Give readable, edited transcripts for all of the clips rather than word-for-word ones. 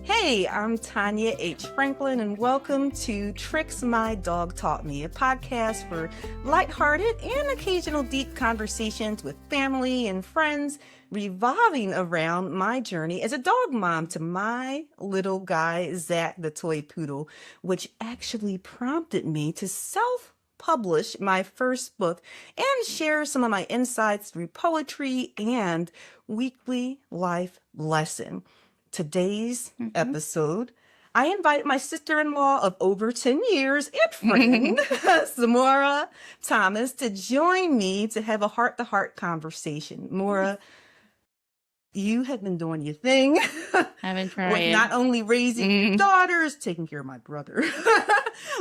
Hey, I'm Tanya H. Franklin, and welcome to Tricks My Dog Taught Me, a podcast for lighthearted and occasional deep conversations with family and friends, revolving around my journey as a dog mom to my little guy, Zach the toy poodle, which actually prompted me to self-publish my first book and share some of my insights through poetry and weekly life lesson. Today's episode, I invite my sister-in-law of over 10 years and friend, Zamora Thomas, to join me to have a heart-to-heart conversation. Mora, you have been doing your thing. I've been trying. With not only raising your daughters, taking care of my brother,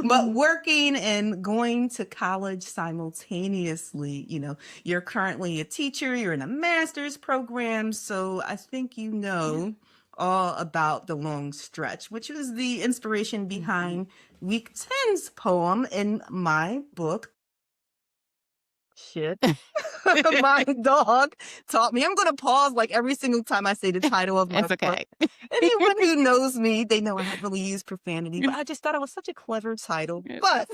but working and going to college simultaneously. You know, you're currently a teacher, you're in a master's program, so I think you know all about the long stretch, which was the inspiration behind week 10's poem in my book. Shit. My dog taught me. I'm going to pause like every single time I say the title of my It's okay. book. Anyone who knows me, they know I haven't really used profanity, but I just thought it was such a clever title. But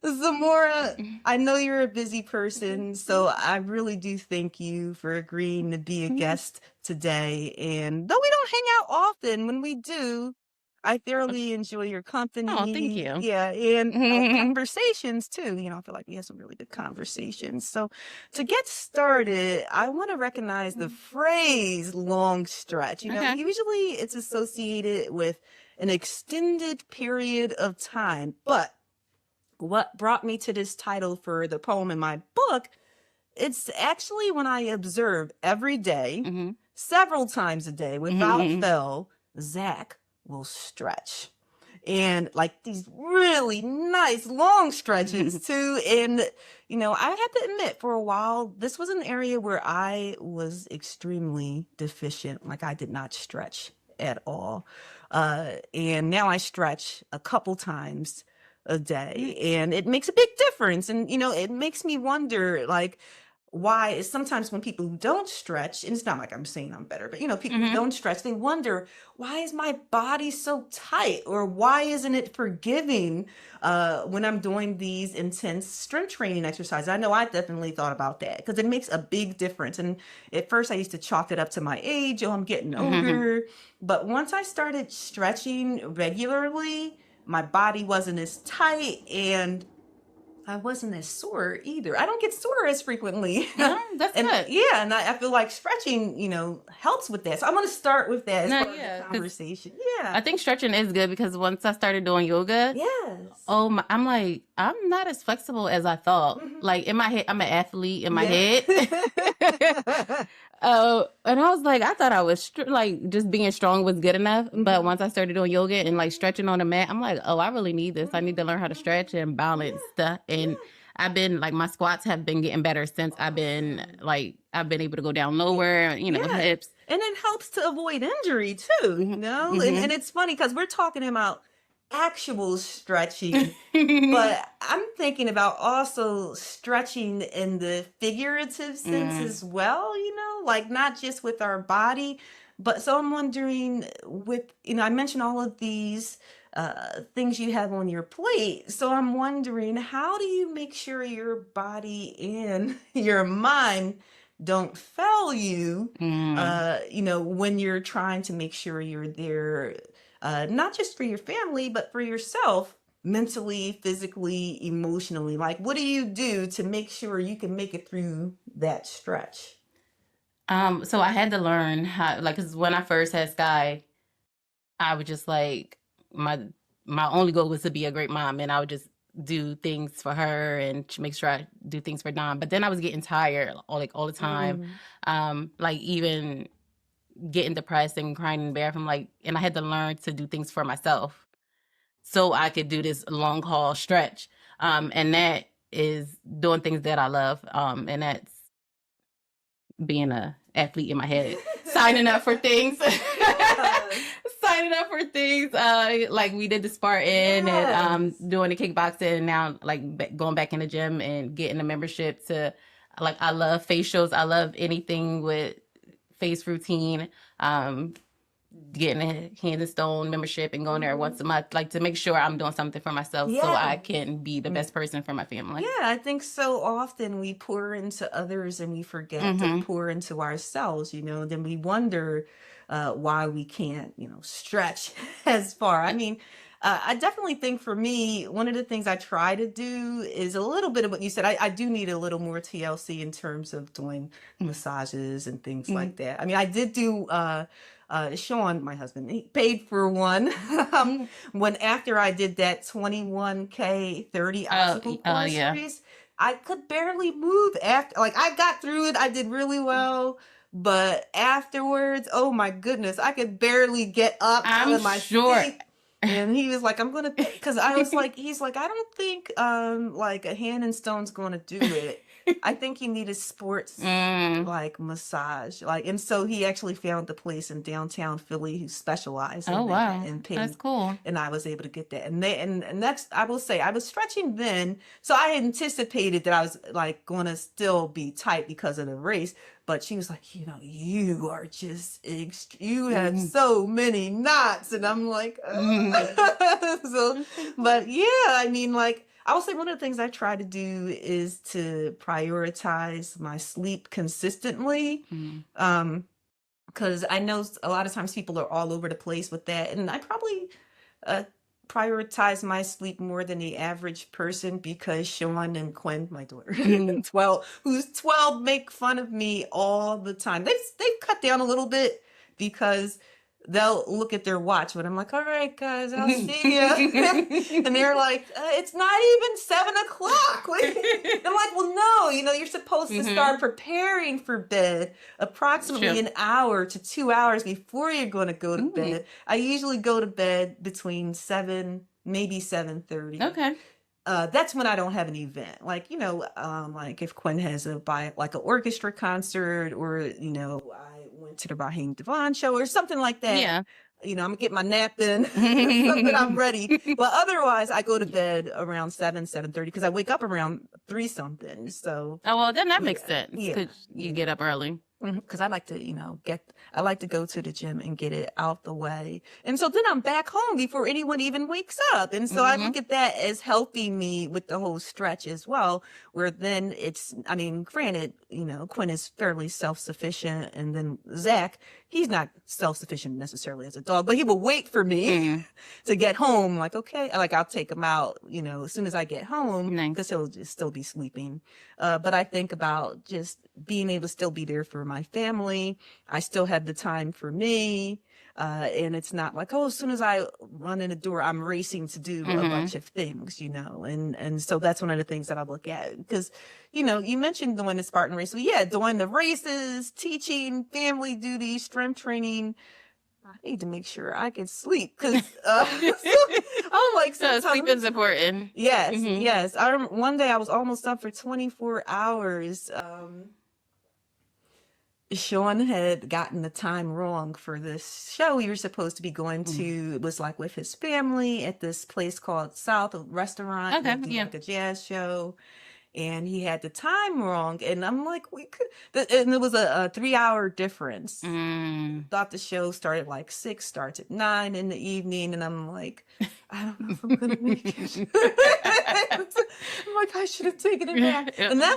Zamora, I know you're a busy person, so I really do thank you for agreeing to be a guest today. And though we don't hang out often, when we do, I thoroughly enjoy your company. Oh, thank you. Yeah, and conversations too. You know, I feel like we have some really good conversations. So to get started, I want to recognize the phrase long stretch. You know, usually it's associated with an extended period of time. But what brought me to this title for the poem in my book, it's actually when I observe every day, several times a day, without fail, Zach will stretch. And like these really nice long stretches too. And, you know, I have to admit for a while, this was an area where I was extremely deficient. Like I did not stretch at all. And now I stretch a couple times a day and it makes a big difference. And, you know, it makes me wonder like, why is sometimes when people who don't stretch, and it's not like I'm saying I'm better, but you know, people who don't stretch, they wonder, why is my body so tight? Or why isn't it forgiving when I'm doing these intense strength training exercises? I know I definitely thought about that because it makes a big difference. And at first I used to chalk it up to my age. Oh, I'm getting older. But once I started stretching regularly, my body wasn't as tight and I wasn't as sore either. I don't get sore as frequently. That's good. Yeah, and I feel like stretching, you know, helps with that. So I'm going to start with that as part of the conversation. Yeah. I think stretching is good because once I started doing yoga, I'm like, I'm not as flexible as I thought. Like in my head, I'm an athlete in my head. And I was like, I thought I was like just being strong was good enough. But once I started doing yoga and like stretching on the mat, I'm like, oh, I really need this. I need to learn how to stretch and balance stuff. And I've been like, my squats have been getting better since I've been able to go down lower, you know, hips. And it helps to avoid injury too, you know? And it's funny because we're talking about actual stretching, but I'm thinking about also stretching in the figurative sense as well, you know, like not just with our body, but so I'm wondering with, you know, I mentioned all of these things you have on your plate. So I'm wondering, how do you make sure your body and your mind don't fail you, you know, when you're trying to make sure you're there, not just for your family, but for yourself, mentally, physically, emotionally? Like, what do you do to make sure you can make it through that stretch? So I had to learn how, like, because when I first had Sky, I was just like, my only goal was to be a great mom, and I would just do things for her and to make sure I do things for Dom. But then I was getting tired all the time. Like even getting depressed and crying in the bathroom, like, and I had to learn to do things for myself so I could do this long haul stretch. And that is doing things that I love. And that's being a athlete in my head, signing up for things, like we did the Spartan and doing the kickboxing, and now like going back in the gym and getting a membership to, like, I love facials. I love anything with face routine. getting a Hand and Stone membership and going there once a month, like to make sure I'm doing something for myself so I can be the best person for my family. Yeah, I think so often we pour into others and we forget to pour into ourselves, then we wonder why we can't, stretch as far. I mean, I definitely think for me, one of the things I try to do is a little bit of what you said. I do need a little more TLC in terms of doing massages and things like that. I mean, I did do Sean, my husband, he paid for one when after I did that 21K 30 obstacle course series, I could barely move after, like I got through it. I did really well. But afterwards, oh my goodness, I could barely get up out of my seat. And he was like, I'm gonna, because I was like, he's like, I don't think like a Hand and Stone's gonna do it. I think you need a sports like massage, and so he actually found the place in downtown Philly who specialized in that and paid. That's cool. And I was able to get that, and that's, I will say, I was stretching then, so I anticipated that I was like going to still be tight because of the race. But she was like, you are just, you have so many knots. And I'm like, so, but yeah, I mean, like, I would say one of the things I try to do is to prioritize my sleep consistently. Because I know a lot of times people are all over the place with that. And I probably prioritize my sleep more than the average person because Sean and Quinn, my daughter, 12, who's 12, make fun of me all the time. They've cut down a little bit because they'll look at their watch when I'm like, all right, guys, I'll see you. And they're like, it's not even 7:00. I'm like, well, no, you're supposed to start preparing for bed approximately an hour to 2 hours before you're going to go to bed. I usually go to bed between 7, maybe 7:30. Okay. That's when I don't have an event. Like, like if Quinn has an orchestra concert, or, I went to the Raheem Devon show or something like that. Yeah. I'm gonna get my nap in, something I'm ready. But otherwise, I go to bed around 7:30 because I wake up around 3 something. So. Oh, well, then that makes sense because you get up early. Because I like to, I like to go to the gym and get it out the way. And so then I'm back home before anyone even wakes up. And so I look at that as helping me with the whole stretch as well, where then it's, I mean, granted, Quinn is fairly self-sufficient. And then Zach, he's not self-sufficient necessarily as a dog, but he will wait for me to get home. Like, okay, like I'll take him out, as soon as I get home, because he'll just still be sleeping. But I think about just being able to still be there for my family. I still have the time for me. And it's not like, as soon as I run in the door, I'm racing to do a bunch of things, and so that's one of the things that I look at. Because, you mentioned doing the Spartan race. So yeah, doing the races, teaching, family duties, strength training. I need to make sure I can sleep because I'm like, so sleep is important. Yes, yes. One day I was almost up for 24 hours. Sean had gotten the time wrong for this show we were supposed to be going to. It was like with his family at this place called South, a restaurant. Okay, like a jazz show. And he had the time wrong. And I'm like, and it was a 3-hour difference. Thought the show started like 6, starts at 9 in the evening. And I'm like, I don't know if I'm going to make it. I'm like, I should have taken it back. And that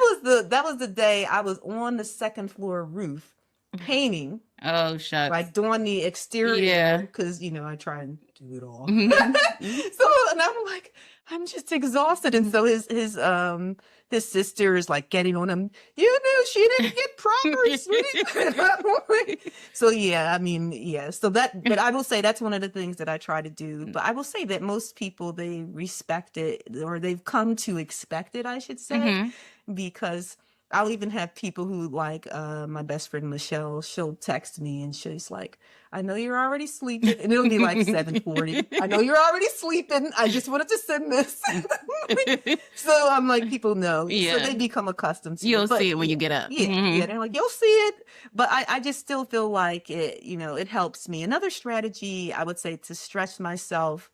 was the day I was on the second floor roof painting. Oh, shucks. Like doing the exterior. Because, I try and do it all. And I'm like, I'm just exhausted. And so his sister is like getting on him. She didn't get proper sleep. So yeah, I mean, yeah. So but I will say that's one of the things that I try to do. But I will say that most people, they respect it, or they've come to expect it, I should say, because I'll even have people who like my best friend Michelle. She'll text me and she's like, "I know you're already sleeping," and it'll be like 7:40. "I know you're already sleeping. I just wanted to send this." So I'm like, people know, so they become accustomed to it. You'll see it when you get up. Yeah, they're like, you'll see it. But I just still feel like it. It helps me. Another strategy I would say to stretch myself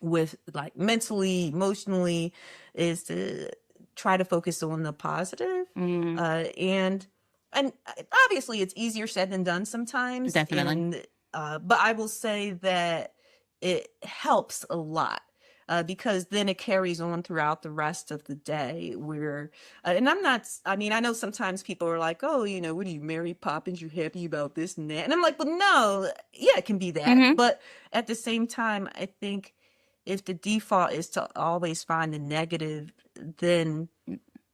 with, like, mentally, emotionally, is to try to focus on the positive. And obviously it's easier said than done sometimes. Definitely. And But I will say that it helps a lot. Because then it carries on throughout the rest of the day where, and I mean, I know sometimes people are like, oh, what are you, Mary Poppins? You're happy about this and that. And I'm like, but no, yeah, it can be that. But at the same time, I think if the default is to always find the negative, then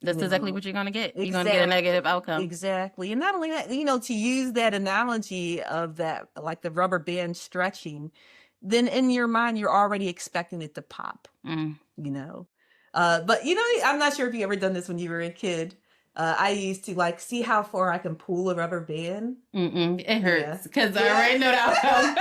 that's exactly what you're going to get. You're going to exactly, get a negative outcome. Exactly. And not only that, to use that analogy of that, like the rubber band stretching, then in your mind, you're already expecting it to pop, But, I'm not sure if you ever done this when you were a kid. I used to like see how far I can pull a rubber band. It hurts because I already know the outcome.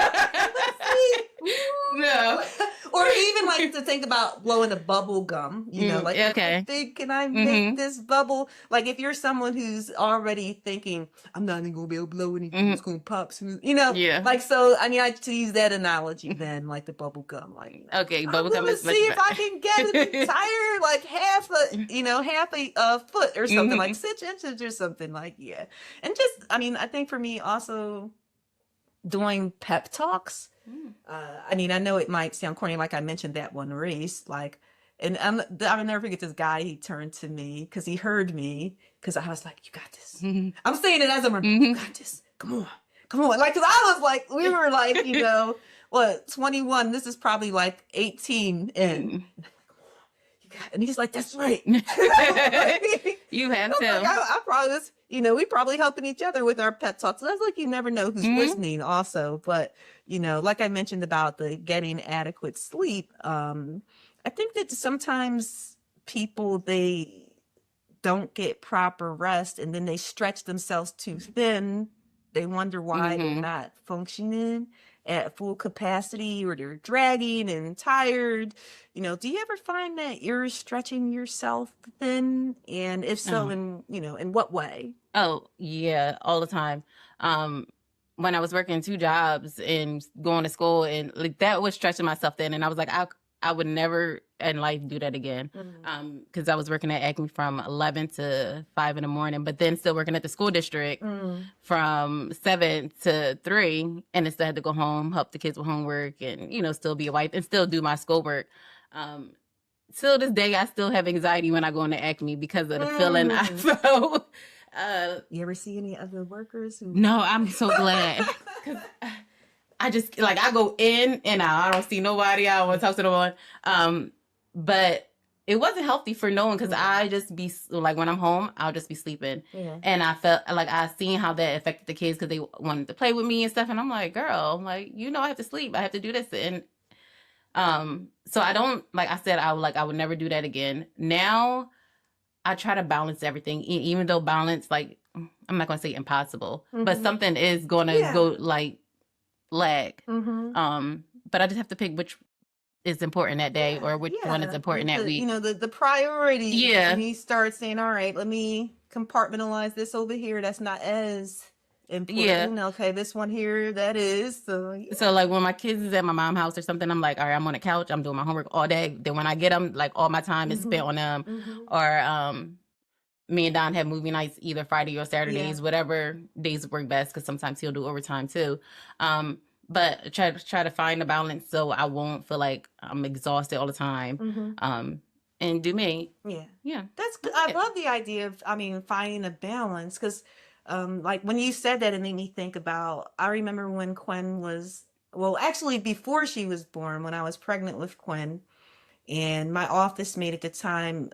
No. Or even like to think about blowing a bubble gum, like okay. how big can I make this bubble? Like if you're someone who's already thinking, I'm not even gonna be able to blow anything, it's gonna pop soon, Yeah. Like so I mean I to use that analogy then, like the bubble gum, like okay, bubble gum is see if I can get an entire like half a foot or something, like 6 inches or something, like And just I mean, I think for me also doing pep talks. I mean, I know it might sound corny, like I mentioned that one race, like, and I'll never forget this guy. He turned to me because he heard me, because I was like, "You got this." I'm saying it as I'm, "You got this. Come on," like, because I was like, we were like, what, 21. This is probably like 18, and and he's like, "That's right." You have to. Like, I promise. We probably helping each other with our pet talks. So that's like, you never know who's listening also. But, like I mentioned about the getting adequate sleep, I think that sometimes people, they don't get proper rest and then they stretch themselves too thin. They wonder why they're not functioning at full capacity, or they're dragging and tired. Do you ever find that you're stretching yourself thin? And if so, in what way? Oh, yeah, all the time. When I was working 2 jobs and going to school, and like that was stretching myself thin, and I was like, I would never in life do that again. Because I was working at Acme from 11 to 5 in the morning, but then still working at the school district from 7 to 3, and I still had to go home, help the kids with homework, and still be a wife and still do my schoolwork. Till this day, I still have anxiety when I go into Acme because of the feeling I felt. You ever see any other workers who? No, I'm so glad. Cause I just like I go in and out. I don't see nobody. I don't want to talk to no one. But it wasn't healthy for no one, because I just be like, when I'm home, I'll just be sleeping. And I felt like I seen how that affected the kids because they wanted to play with me and stuff. And I'm like, girl, like, I have to sleep. I have to do this. And so I don't, like I said, I would never do that again. Now I try to balance everything, even though balance, like, I'm not going to say impossible, but something is going to go like lag. But I just have to pick which is important that day or which one is important that week. The priority. Yeah. And you start saying, all right, let me compartmentalize this over here. That's not as important. Okay, this one here, that is. So like when my kids is at my mom's house or something, I'm like, all right, I'm on the couch, I'm doing my homework all day. Then when I get them, like, all my time is spent on them. Or me and Don have movie nights either Friday or Saturdays, whatever days work best, because sometimes he'll do overtime too. But try to find a balance so I won't feel like I'm exhausted all the time. And do me. Yeah. That's good. I love the idea of, finding a balance, because like when you said that, it made me think about, I remember when Quinn was, well, actually before she was born, when I was pregnant with Quinn, and my office mate at the time,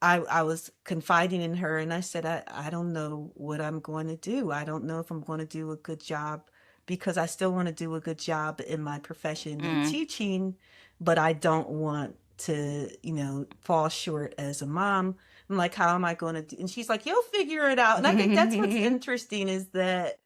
I was confiding in her, and I said, I don't know what I'm going to do. I don't know if I'm going to do a good job, because I still want to do a good job in my profession and teaching, but I don't want to, fall short as a mom. I'm like, how am I going to do? And she's like, you'll figure it out. And I think that's what's interesting, is that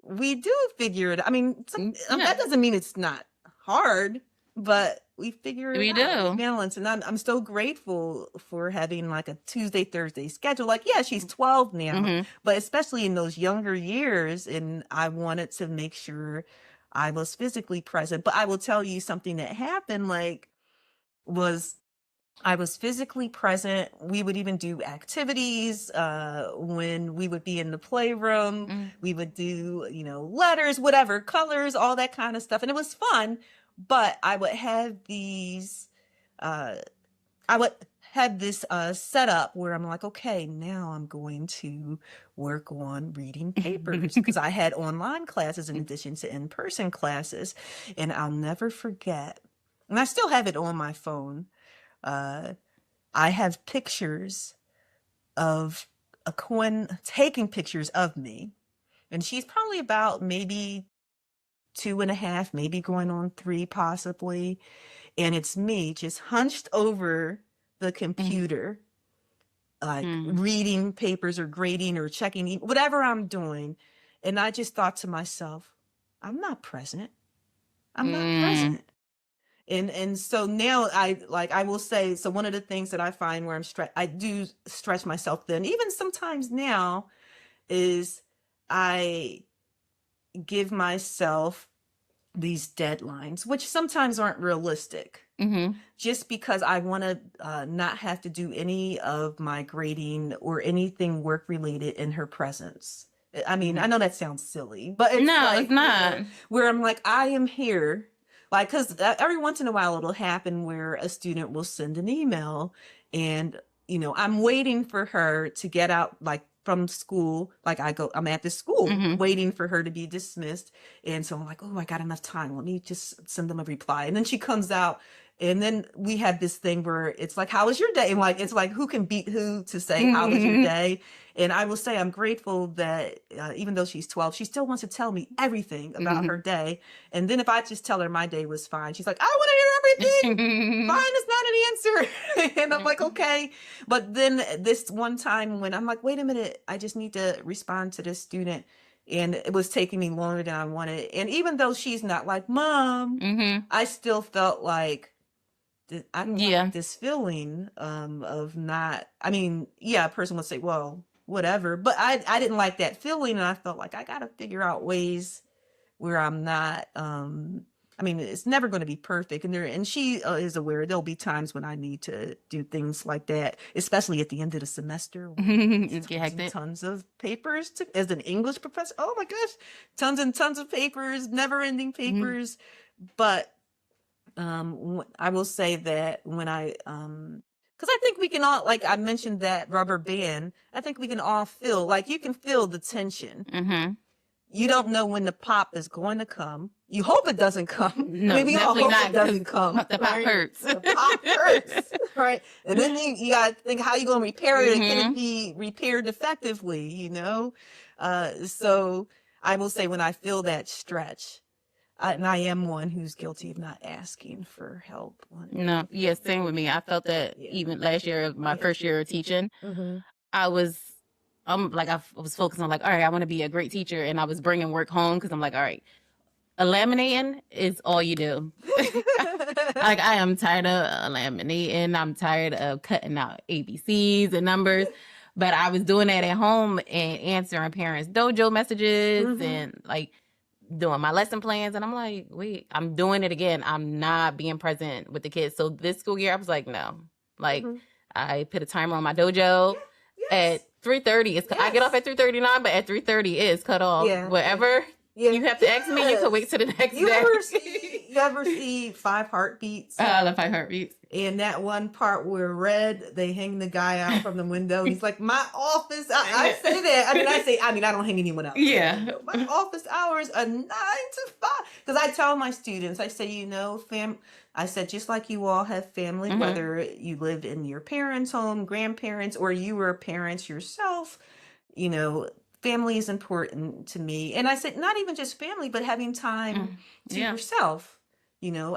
we do figure it. That doesn't mean it's not hard, but we figure it out. We balance. And I'm so grateful for having like a Tuesday, Thursday schedule. Like, she's 12 now, but especially in those younger years. And I wanted to make sure I was physically present. But I will tell you something that happened, was I was physically present. We would even do activities when we would be in the playroom. We would do, letters, whatever, colors, all that kind of stuff. And it was fun. But I would have this setup where I'm like, okay, now I'm going to work on reading papers because I had online classes in addition to in-person classes. And I'll never forget, and I still have it on my phone. I have pictures of a Cohen taking pictures of me. And she's probably about maybe 2.5, maybe going on 3 possibly. And it's me just hunched over the computer, like reading papers or grading or checking, whatever I'm doing. And I just thought to myself, I'm not present. I'm not present. And so now I will say, so one of the things that I find where I do stretch myself then, even sometimes now, is I give myself these deadlines, which sometimes aren't realistic, just because I want to not have to do any of my grading or anything work related in her presence. I mean, I know that sounds silly, but it's it's not. Where I'm like, I am here. Like, because every once in a while it'll happen where a student will send an email and, I'm waiting for her to get out, like, from school. Like, I'm at the school waiting for her to be dismissed. And so I'm like, oh, I got enough time. Let me just send them a reply. And then she comes out. And then we have this thing where it's like, how was your day? And like, it's like, who can beat who to say, how was your day? And I will say, I'm grateful that even though she's 12, she still wants to tell me everything about her day. And then if I just tell her my day was fine, she's like, I want to hear everything. Fine is not an answer. And I'm like, okay. But then this one time when I'm like, wait a minute, I just need to respond to this student. And it was taking me longer than I wanted. And even though she's not like, Mom, I still felt like, I don't like this feeling of not, I mean, a person would say, well, whatever. But I didn't like that feeling. And I felt like I got to figure out ways where I'm not, I mean, it's never going to be perfect. And she is aware there'll be times when I need to do things like that, especially at the end of the semester. Tons of papers as an English professor. Oh my gosh, tons and tons of papers, never ending papers. But I will say that when because I think we can all, like I mentioned that rubber band, I think we can all feel, like you can feel the tension. You don't know when the pop is going to come. You hope it doesn't come. No, I mean, we all hope not, it doesn't come. The pop hurts. The pop hurts, right? And then you got to think how you going to repair it. Can it be repaired effectively, So I will say when I feel that stretch, and I am one who's guilty of not asking for help. No, same with me. I felt that even last year, my first year of teaching, I was, like, I was focused on, like, all right, I want to be a great teacher. And I was bringing work home because I'm like, all right, laminating is all you do. Like, I am tired of laminating. I'm tired of cutting out ABCs and numbers. But I was doing that at home and answering parents' dojo messages and, like, doing my lesson plans. And I'm like, wait, I'm doing it again. I'm not being present with the kids. So this school year, I was like, no. Like, I put a timer on my dojo at 3:30. I get off at 3:39, but at 3:30 it's cut off. Whatever you have to ask me, you can wait till the next day. You ever see 5 Heartbeats? I love 5 Heartbeats. And that one part where they hang the guy out from the window. He's like, my office. I say that. I don't hang anyone out. Yeah. My office hours are 9 to 5. Because I tell my students, I say, I said, just like you all have family, whether you lived in your parents' home, grandparents, or you were parents yourself, family is important to me. And I said, not even just family, but having time to yourself,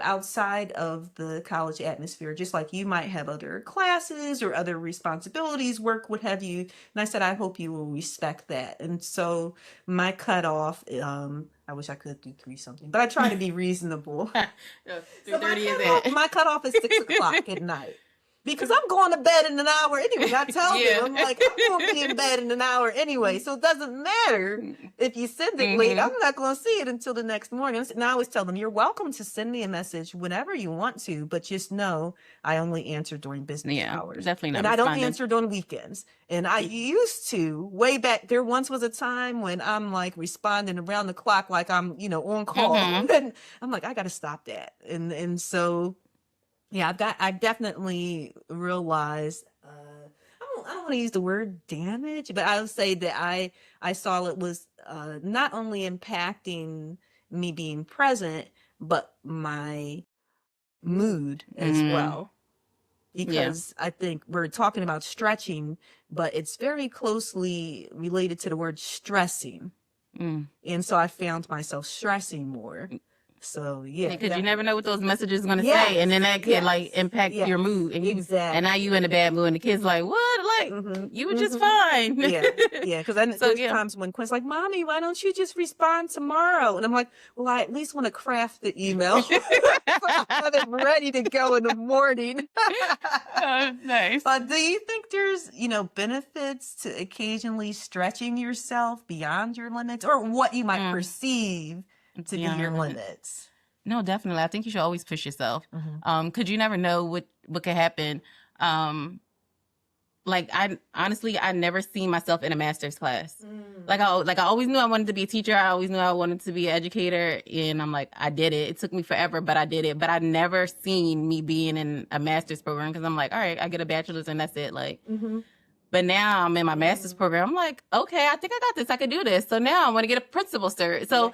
outside of the college atmosphere, just like you might have other classes or other responsibilities, work, what have you. And I said, I hope you will respect that. And so my cutoff, I wish I could do 3 something, but I try to be reasonable. 3:30 is it. My cutoff is 6 o'clock at night. because I'm going to bed in an hour anyway. I tell them, I'm like, I'm going to be in bed in an hour anyway. So it doesn't matter if you send it late. I'm not going to see it until the next morning. And I always tell them, you're welcome to send me a message whenever you want to, but just know I only answer during business hours. Definitely not. And I don't answer during weekends. And I used to, way back, there once was a time when I'm like responding around the clock like I'm, on call. And I'm like, I got to stop that. And so, yeah, I definitely realized, I don't want to use the word damage, but I would say that I saw it was not only impacting me being present, but my mood as well. Because I think we're talking about stretching, but it's very closely related to the word stressing. And so I found myself stressing more. So yeah, because you never know what those messages are going to say, and then that could like impact your mood, and and now you in a bad mood, and the kid's like, "What? Like you were just fine." Yeah. Because there's times when Quinn's like, "Mommy, why don't you just respond tomorrow?" And I'm like, "Well, I at least want to craft the email so I have it ready to go in the morning." Nice. Do you think there's benefits to occasionally stretching yourself beyond your limits, or what you might perceive to be your limits? No, definitely. I think you should always push yourself. Cause you never know what could happen. Like I never seen myself in a master's class. Like I always knew I wanted to be a teacher. I always knew I wanted to be an educator, and I'm like, I did it. It took me forever, but I did it. But I never seen me being in a master's program, because I'm like, all right, I get a bachelor's and that's it. Like, but now I'm in my master's program. I'm like, okay, I think I got this. I could do this. So now I want to get a principal cert. So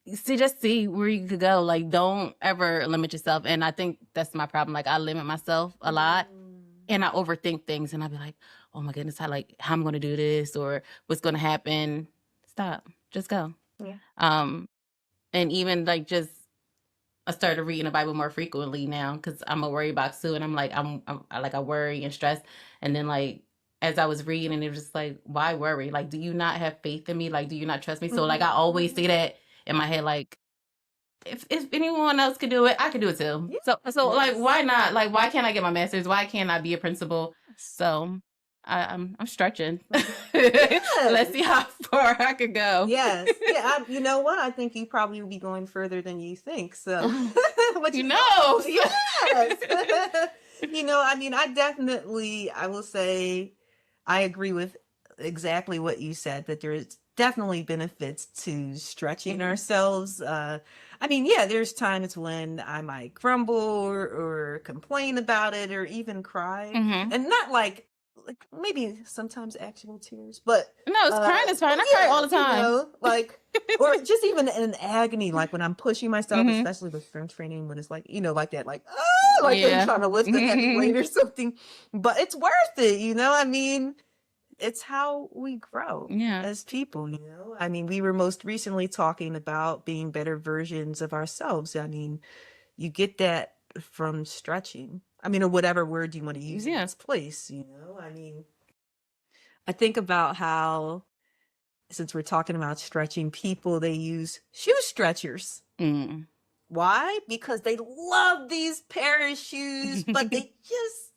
just see where you could go. Like, don't ever limit yourself. And I think that's my problem. Like, I limit myself a lot, and I overthink things, and I'll be like, oh my goodness, how I'm going to do this, or what's going to happen. Stop. Just go. Yeah. And even like I started reading the Bible more frequently now, because I'm a worry box too. And I'm like, I worry and stress. And then like, as I was reading, and it was just like, why worry? Like, do you not have faith in me? Like, do you not trust me? So like, I always say that in my head, like, if anyone else could do it, I could do it too. So like, why not? Like, why can't I get my master's? Why can't I be a principal? So I'm stretching. Let's see how far I could go. Yes. Yeah. You know what? I think you probably will be going further than you think. So, but you know. Yes. I mean, I will say, I agree with exactly what you said, that there is definitely benefits to stretching ourselves. I mean, yeah, there's times when I might grumble or complain about it, or even cry, and not like maybe sometimes actual tears, but no, it's crying is fine. I cry all the time. Or just even in agony, like when I'm pushing myself, especially with strength training, when it's like, like that, like, I'm trying to lift a heavy weight or something, but it's worth it. I mean, it's how we grow as people, I mean, we were most recently talking about being better versions of ourselves. I mean, you get that from stretching. I mean, or whatever word you want to use in its place, I mean, I think about how, since we're talking about stretching, people, they use shoe stretchers. Why? Because they love these pair of shoes, but they just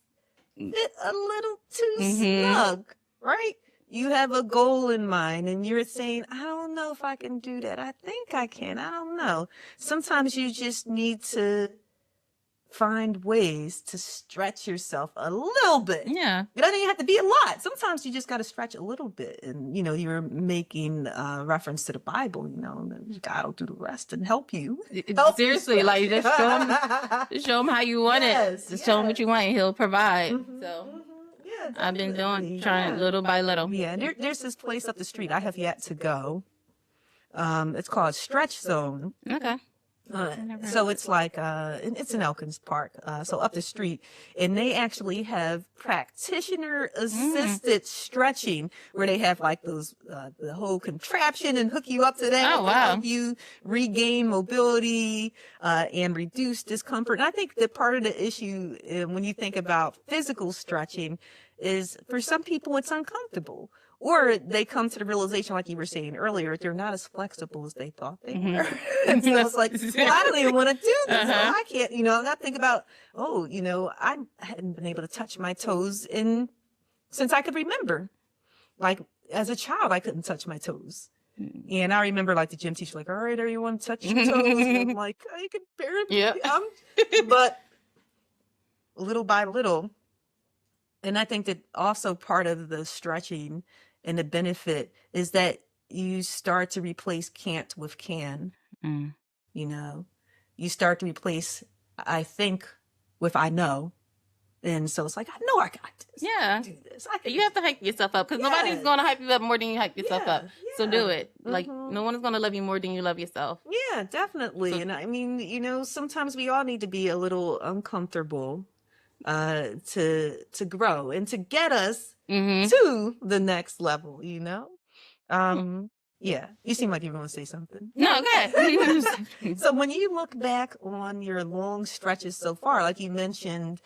fit a little too snug, right? You have a goal in mind, and you're saying, I don't know if I can do that. I think I can. I don't know. Sometimes you just need to find ways to stretch yourself a little bit. Yeah. It doesn't even have to be a lot. Sometimes you just got to stretch a little bit. And, you're making reference to the Bible, and God will do the rest and help you. Seriously, like, just show him how you want it. Just show him what you want, and he'll provide. So yeah, I've been trying little by little. Yeah, there's this place up the street I have yet to go. It's called Stretch Zone. Okay. So it's like it's in Elkins Park, so up the street, and they actually have practitioner assisted stretching, where they have like those the whole contraption and hook you up to that. Oh, wow. Help you regain mobility and reduce discomfort. And I think that part of the issue when you think about physical stretching is, for some people it's uncomfortable, or they come to the realization, like you were saying earlier, they're not as flexible as they thought they were. And so it's like, well, I don't even want to do this. I can't, and I think about, I hadn't been able to touch my toes since I could remember. Like as a child, I couldn't touch my toes. And I remember like the gym teacher, like, all right, everyone touch your toes. And I'm like, I can barely, but little by little. And I think that also part of the stretching and the benefit is that you start to replace can't with can. You start to replace I think with I know. And so it's like, I know I got this. Yeah. Do this. You have to hype yourself up because nobody's going to hype you up more than you hype yourself up. So do it. Like, no one is going to love you more than you love yourself. Yeah, definitely. So, and I mean, sometimes we all need to be a little uncomfortable to grow and to get us to the next level, Yeah, you seem like you're going to say something. No, go ahead. So when you look back on your long stretches so far, like you mentioned,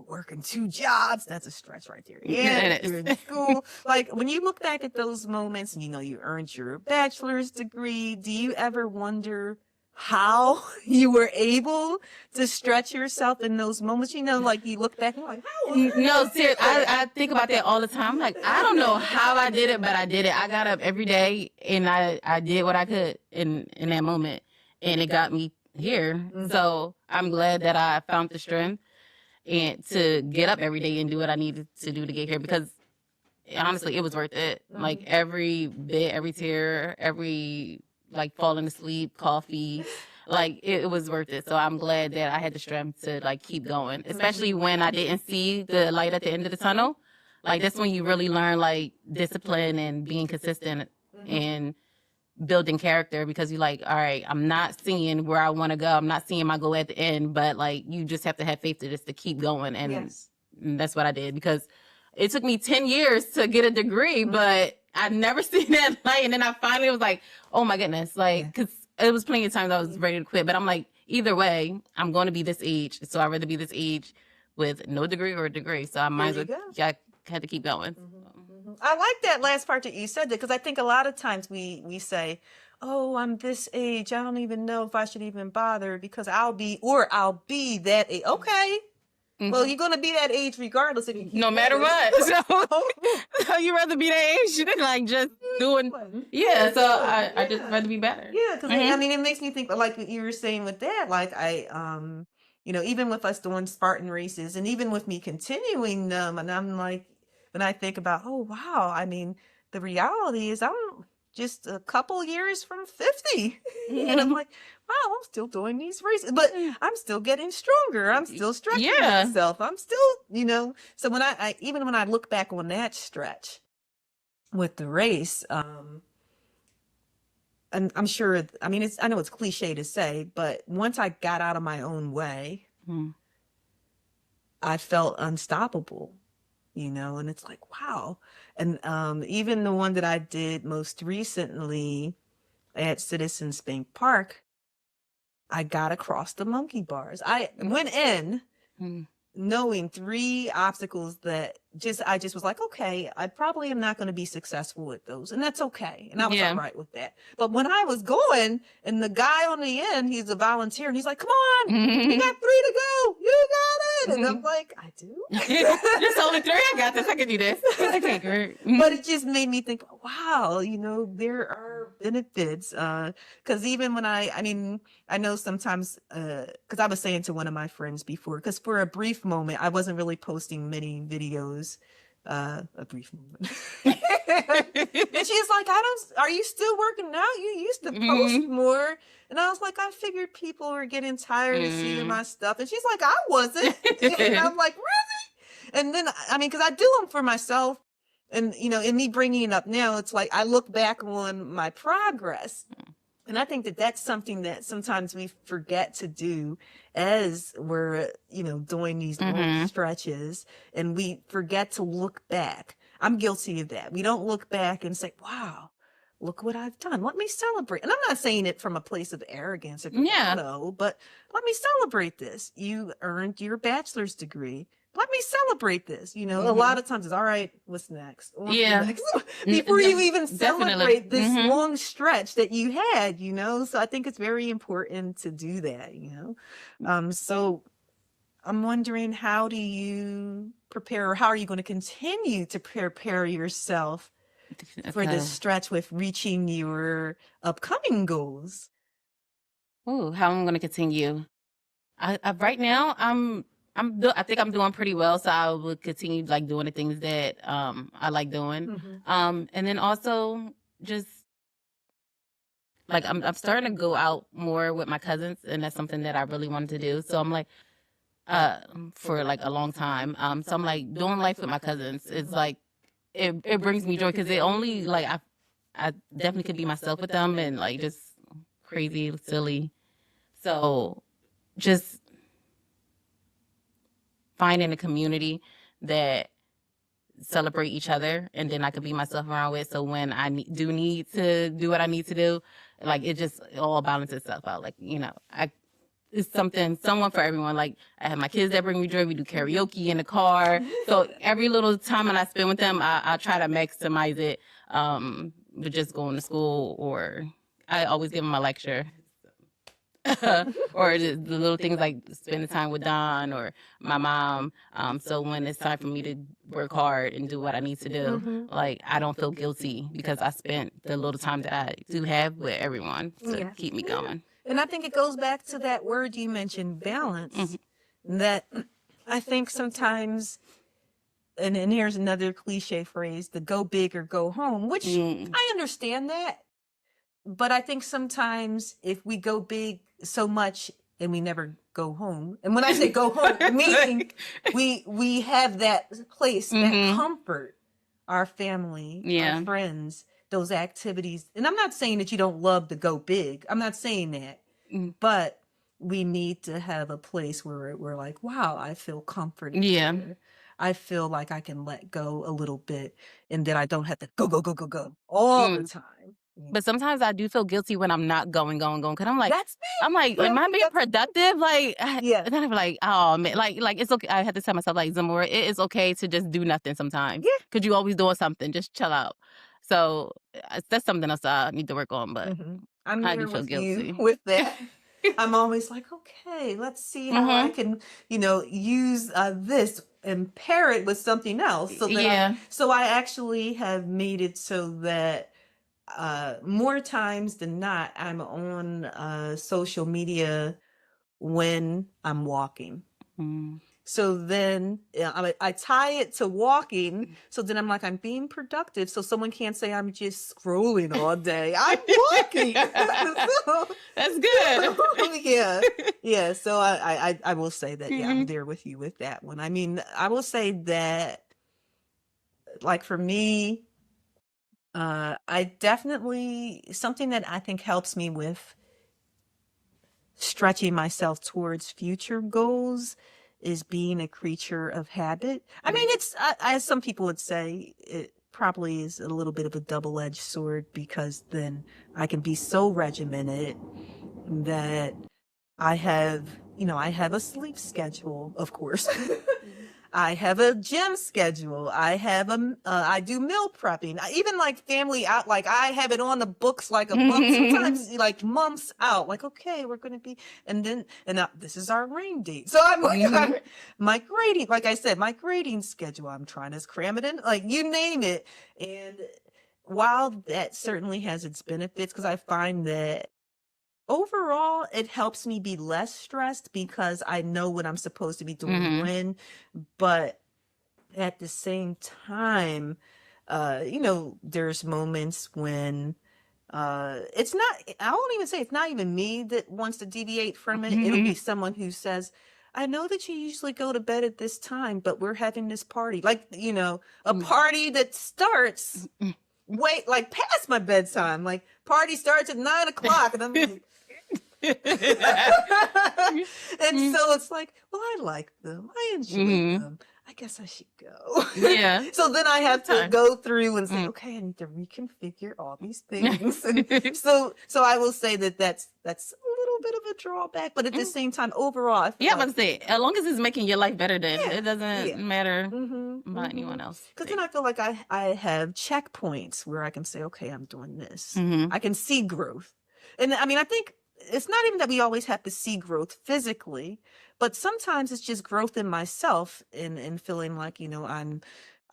working 2 jobs, that's a stretch right there. Yeah, you're in school. Like when you look back at those moments and you earned your bachelor's degree, do you ever wonder how you were able to stretch yourself in those moments? Like you look back and you're like, how? No, seriously, I think about that all the time. I'm like, I don't know how I did it, but I did it. I got up every day and I did what I could in that moment, and it got me here. So I'm glad that I found the strength and to get up every day and do what I needed to do to get here, because honestly, it was worth it. Like every bit, every tear, every like falling asleep, coffee, like it was worth it. So I'm glad that I had the strength to like keep going, especially when I didn't see the light at the end of the tunnel. Like that's when you really learn like discipline and being consistent and building character, because you're like, all right, I'm not seeing where I want to go. I'm not seeing my goal at the end, but like you just have to have faith to just to keep going. And that's what I did, because it took me 10 years to get a degree, but I never seen that light. And then I finally was like, oh my goodness, like, because it was plenty of times I was ready to quit. But I'm like, either way, I'm going to be this age. So I'd rather be this age with no degree or a degree. So I might as well, I had to keep going. I like that last part that you said, because I think a lot of times we say, oh, I'm this age, I don't even know if I should even bother because I'll be that age. Okay. Well, you're going to be that age regardless if you keep no matter what. So you rather be that age than like just doing. Yeah, so I just rather be better. Yeah, because I mean, it makes me think like what you were saying with that. Like even with us doing Spartan races and even with me continuing them, and I'm like, when I think about, oh, wow, I mean, the reality is I'm just a couple years from 50. And I'm like, wow, I'm still doing these races, but I'm still getting stronger. I'm still stretching myself. I'm still, so when even when I look back on that stretch with the race, and I'm sure, I mean, I know it's cliche to say, but once I got out of my own way, I felt unstoppable. And it's like, wow. And even the one that I did most recently at Citizens Bank Park, I got across the monkey bars. I went in knowing 3 obstacles that I just was like, okay, I probably am not going to be successful with those. And that's okay. And I was all right with that. But when I was going, and the guy on the end, he's a volunteer, and he's like, come on, you got 3 to go. You got it. And I'm like, I do? There's only 3. I got this. I can do this. Okay, great. But it just made me think, wow, there are benefits. Because even when I know sometimes, because I was saying to one of my friends before, because for a brief moment, I wasn't really posting many videos. A brief moment. And she's like, are you still working out? You used to post more. And I was like, I figured people were getting tired of seeing my stuff. And she's like, I wasn't. And I'm like, really? And then, because I do them for myself. And, in me bringing it up now, it's like I look back on my progress. And I think that that's something that sometimes we forget to do as we're, doing these long stretches, and we forget to look back. I'm guilty of that. We don't look back and say, wow, look what I've done. Let me celebrate. And I'm not saying it from a place of arrogance or no, but let me celebrate this. You earned your bachelor's degree. let me celebrate this. A lot of times it's all right, what's next? What's Yeah. next? Before you even celebrate this Mhm. long stretch that you had, So I think it's very important to do that, So I'm wondering, how do you prepare, or how are you going to continue to prepare yourself for this Okay. stretch with reaching your upcoming goals? Ooh, how I'm gonna continue. I right now I think I'm doing pretty well, so I will continue like doing the things that I like doing. And then also just like I'm starting to go out more with my cousins, and that's something that I really wanted to do. So I'm like uh for like a long time. So I'm like doing life with my cousins. It's like it brings me joy because it only like I definitely could be myself with them and like just crazy, silly. So just finding a community that celebrate each other, and then I could be myself around with. So when I do need to do what I need to do, like it all balances itself out. Like it's someone for everyone. Like I have my kids that bring me joy. We do karaoke in the car. So every little time that I spend with them, I try to maximize it. With just going to school, or I always give them a lecture. Or just the little things like spending time with Don or my mom. So when it's time for me to work hard and do what I need to do, like I don't feel guilty because I spent the little time that I do have with everyone to keep me going. And I think it goes back to that word you mentioned, balance. That I think sometimes, and here's another cliche phrase, the go big or go home, which I understand that. But I think sometimes if we go big so much and we never go home, and when I say go home, meaning we have that place, that comfort, our family, our friends, those activities. And I'm not saying that you don't love to go big. I'm not saying that. But we need to have a place where we're like, wow, I feel comforted. Here. I feel like I can let go a little bit, and that I don't have to go all the time. But sometimes I do feel guilty when I'm not going. Cause I'm like, That's me. I'm like, am I being productive? Like, Yeah. And then I'm like, oh man, like it's okay. I had to tell myself, like, Zamora, it is okay to just do nothing sometimes. Yeah. Cause you always doing something. Just chill out. So that's something else I need to work on. But I'm I here do feel with guilty you with that. I'm always like, okay, let's see how I can, use this and pair it with something else. So that I actually have made it so that more times than not, I'm on social media when I'm walking. So then I tie it to walking. So then I'm like, I'm being productive. So someone can't say I'm just scrolling all day. I'm walking. That's good. Yeah. So I will say that, I'm there with you with that one. I mean, I will say that, like for me, I definitely, something that I think helps me with stretching myself towards future goals is being a creature of habit. I mean, it's, as some people would say, it probably is a little bit of a double-edged sword, because then I can be so regimented that I have a sleep schedule, of course. I have a gym schedule. I do meal prepping. I even like family out. Like I have it on the books like a month, sometimes like months out. Like, okay, we're going to be, and this is our rain date. So I'm like, my grading, like I said, my grading schedule, I'm trying to cram it in, like you name it. And while that certainly has its benefits, because I find that overall, it helps me be less stressed because I know what I'm supposed to be doing when. But at the same time, there's moments when it's not, I won't even say it's not even me that wants to deviate from it. It'll be someone who says, I know that you usually go to bed at this time, but we're having this party. Like, a party that starts like past my bedtime. Like party starts at 9 o'clock, and I'm like, and so it's like, well, I like them. I enjoy them. I guess I should go. Yeah. So then I have to go through and say, okay, I need to reconfigure all these things. And so I will say that that's a little little bit of a drawback, but at the same time, overall, I feel I'm about to say, as long as it's making your life better, then it doesn't matter about anyone else. Because then I feel like I have checkpoints where I can say, okay, I'm doing this. I can see growth. And I mean, I think it's not even that we always have to see growth physically, but sometimes it's just growth in myself and feeling like,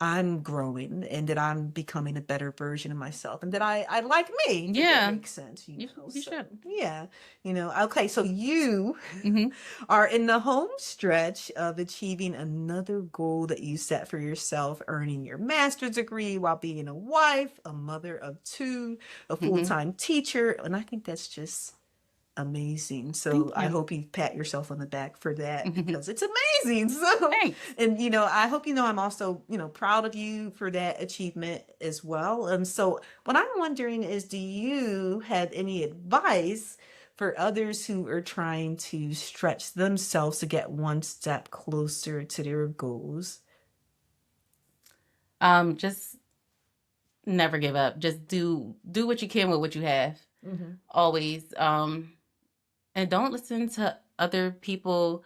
I'm growing and that I'm becoming a better version of myself and that I like me. If that makes sense. You should. Yeah. Okay. So you are in the home stretch of achieving another goal that you set for yourself, earning your master's degree while being a wife, a mother of 2, a full-time teacher. And I think that's just amazing. So I hope you pat yourself on the back for that because it's amazing. So, and I hope I'm also proud of you for that achievement as well. And so what I'm wondering is, do you have any advice for others who are trying to stretch themselves to get one step closer to their goals? Just never give up. Just do what you can with what you have. Always. And don't listen to other people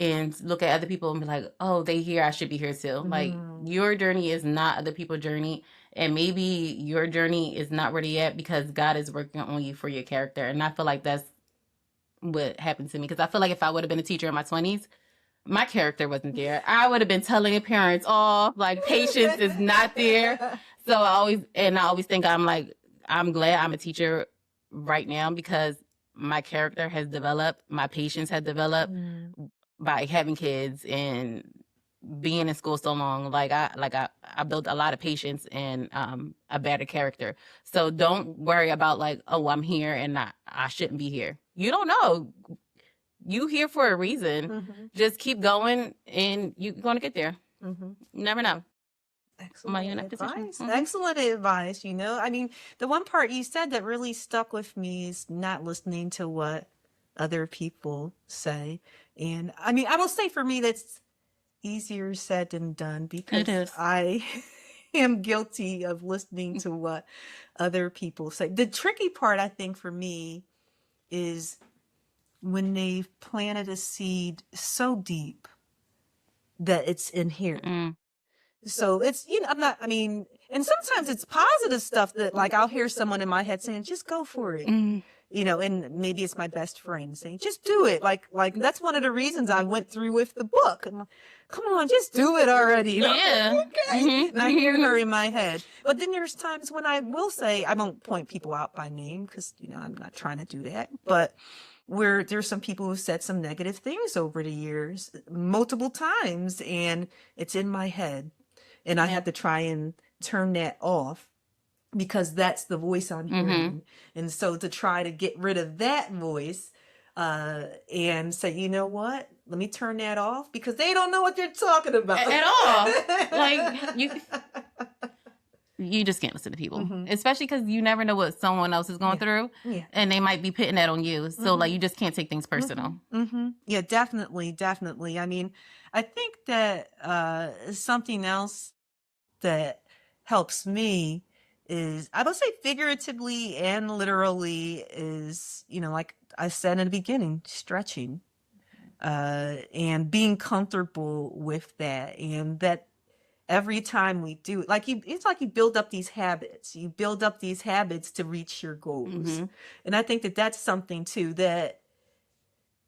and look at other people and be like, oh, they here, I should be here too. Like, your journey is not other people's journey. And maybe your journey is not ready yet because God is working on you for your character. And I feel like that's what happened to me. Because I feel like if I would have been a teacher in my 20s, my character wasn't there. I would have been telling parents off, like, patience is not there. So I always think I'm glad I'm a teacher right now because my character has developed, my patience has developed by having kids and being in school so long. I built a lot of patience and a better character. So don't worry about like, oh, I'm here and I shouldn't be here. You don't know. You here for a reason. Just keep going and you're going to get there. You never know. Excellent advice. Excellent advice. I mean, the one part you said that really stuck with me is not listening to what other people say. And I mean, I will say for me, that's easier said than done because I am guilty of listening to what other people say. The tricky part, I think, for me is when they've planted a seed so deep that it's inherent. So it's, and sometimes it's positive stuff that like I'll hear someone in my head saying, just go for it. And maybe it's my best friend saying, just do it. Like that's one of the reasons I went through with the book. I'm like, come on, just do it already. Yeah. Okay. And I hear her in my head. But then there's times when I will say, I won't point people out by name because, I'm not trying to do that. But where there's some people who said some negative things over the years, multiple times, and it's in my head. And I have to try and turn that off because that's the voice I'm hearing. And so to try to get rid of that voice and say, you know what, let me turn that off because they don't know what they're talking about. At all. Like, you just can't listen to people, especially because you never know what someone else is going through. And they might be putting that on you. So like, you just can't take things personal. Yeah, definitely. I mean, I think that something else that helps me is, I would say figuratively and literally is, like I said in the beginning, stretching and being comfortable with that. And that every time we do it, it's like you build up these habits. You build up these habits to reach your goals. And I think that that's something too, that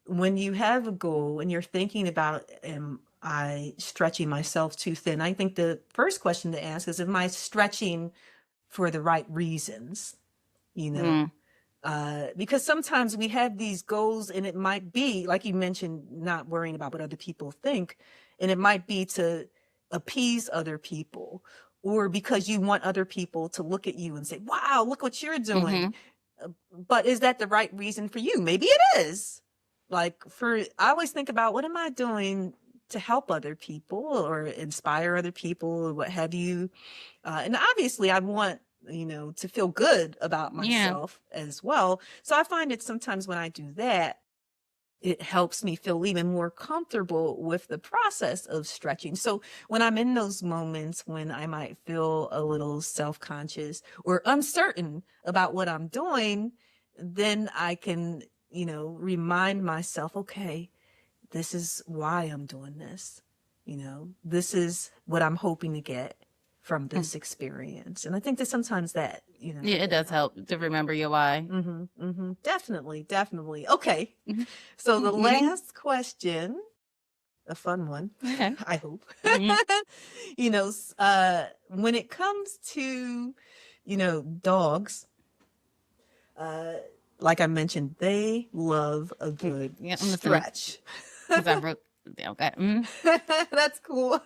when you have a goal and you're thinking about, am I stretching myself too thin? I think the first question to ask is, am I stretching for the right reasons? Because sometimes we have these goals and it might be, like you mentioned, not worrying about what other people think. And it might be to appease other people or because you want other people to look at you and say, wow, look what you're doing. But is that the right reason for you? Maybe it is. I always think about, what am I doing to help other people or inspire other people or what have you? And obviously I want, to feel good about myself as well. So I find that sometimes when I do that, it helps me feel even more comfortable with the process of stretching. So when I'm in those moments when I might feel a little self-conscious or uncertain about what I'm doing, then I can remind myself, okay, this is why I'm doing this. This is what I'm hoping to get from this experience. And I think that sometimes that, Yeah, it does help to remember your why. Definitely, definitely. Okay. So the last question, a fun one, Okay. I hope. When it comes to, dogs, like I mentioned, they love a good stretch. Because I wrote, okay. That's cool.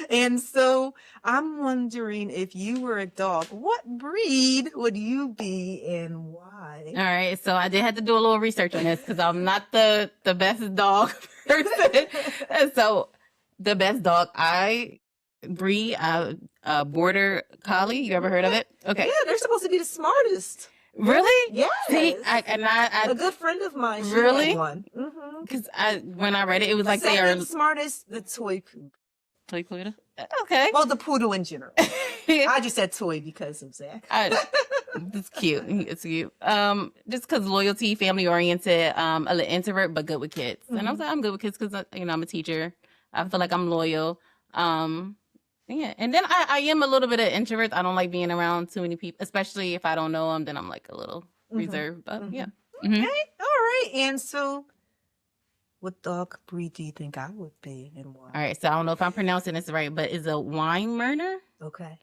And so I'm wondering, if you were a dog, what breed would you be and why? All right. So I did have to do a little research on this because I'm not the best dog person. And so the best dog breed, a border collie. You ever heard of it? Okay. Yeah, they're supposed to be the smartest. Really? Yes. See, a good friend of mine. She really? had one. Because when I read it, it was like they are smartest. The toy poodle. Toy poodle. Okay. Well, the poodle in general. I just said toy because of Zach. It's cute. It's cute. Just because loyalty, family oriented, a little introvert, but good with kids. And I was like, I'm good with kids because I'm a teacher. I feel like I'm loyal. Yeah, and then I am a little bit of introvert. I don't like being around too many people, especially if I don't know them. Then I'm like a little reserved. But yeah. Okay, all right. And so, what dog breed do you think I would be, and why? All right. So I don't know if I'm pronouncing this right, but it's a Weimaraner. Okay.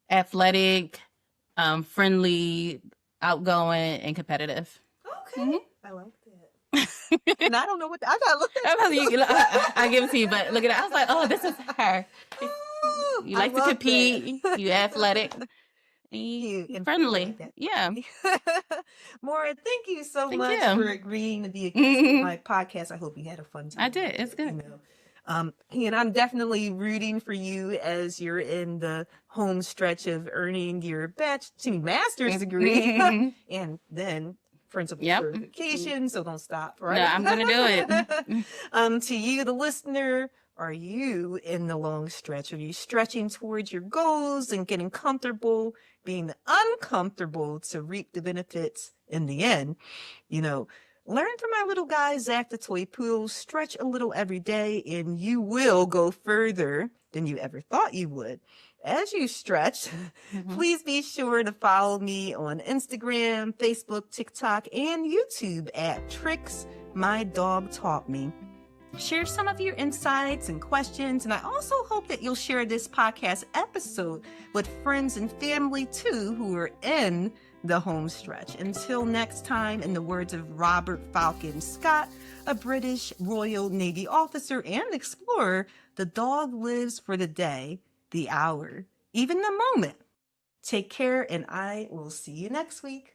Athletic, friendly, outgoing, and competitive. Okay, I like that. And I don't know what I gotta look at. I give it to you, but look at it. I was like, oh, this is her. You like to compete. You athletic. You friendly. Yeah. Maura, thank you so much for agreeing to be a guest on my podcast. I hope you had a fun time. I did. It's good. And I'm definitely rooting for you as you're in the home stretch of earning your master's degree and then principal certification. So don't stop, right? No, I'm going to do it. To you, the listener, are you in the long stretch? Are you stretching towards your goals and getting comfortable, being uncomfortable to reap the benefits in the end? Learn from my little guy, Zach the Toy Poodle. Stretch a little every day and you will go further than you ever thought you would. As you stretch, please be sure to follow me on Instagram, Facebook, TikTok, and YouTube at Tricks My Dog Taught Me. Share some of your insights and questions, and I also hope that you'll share this podcast episode with friends and family too who are in the home stretch. Until next time, in the words of Robert Falcon Scott, a British Royal Navy officer and explorer, the dog lives for the day, the hour, even the moment. Take care, and I will see you next week.